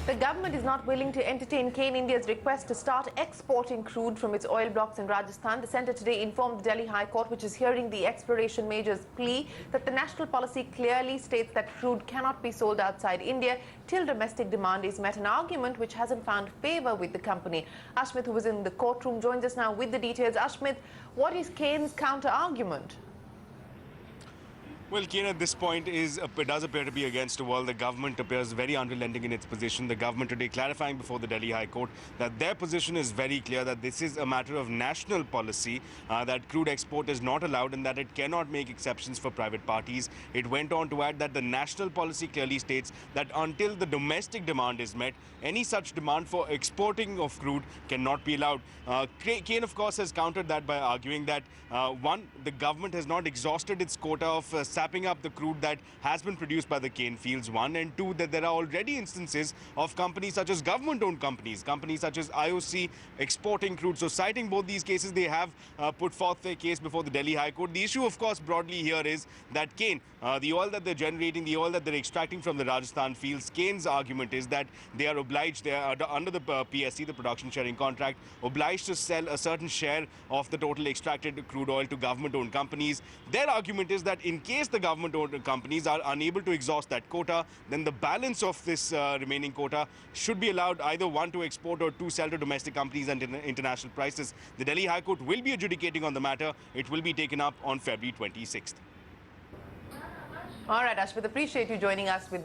The government is not willing to entertain Cairn India's request to start exporting crude from its oil blocks in Rajasthan. The centre today informed the Delhi High Court, which is hearing the exploration major's plea, that the national policy clearly states that crude cannot be sold outside India till domestic demand is met, an argument which hasn't found favour with the company. Ashmit, who was in the courtroom, joins us now with the details. Ashmit, what is Cairn's counter-argument? Well, Cairn, at this point it does appear to be against the wall. The government appears very unrelenting in its position. The government today clarifying before the Delhi High Court that their position is very clear, that this is a matter of national policy, that crude export is not allowed and that it cannot make exceptions for private parties. It went on to add that the national policy clearly states that until the domestic demand is met, any such demand for exporting of crude cannot be allowed. Cairn, of course, has countered that by arguing that, one, the government has not exhausted its quota of sapping up the crude that has been produced by the Cairn fields, one, and two, that there are already instances of companies such as government-owned companies such as IOC exporting crude. So citing both these cases, they have put forth their case before the Delhi High Court. The issue, of course, broadly here is that Cairn, the oil that they're generating, the oil that they're extracting from the Rajasthan fields, Cairn's argument is that they are obliged, they are under the PSC, the production sharing contract, obliged to sell a certain share of the total extracted crude oil to government-owned companies. Their argument is that in case the government-owned companies are unable to exhaust that quota, then the balance of this remaining quota should be allowed either one to export or two sell to domestic companies and international prices. The Delhi High Court will be adjudicating on the matter. It will be taken up on February 26th. All right, Ashmit, appreciate you joining us with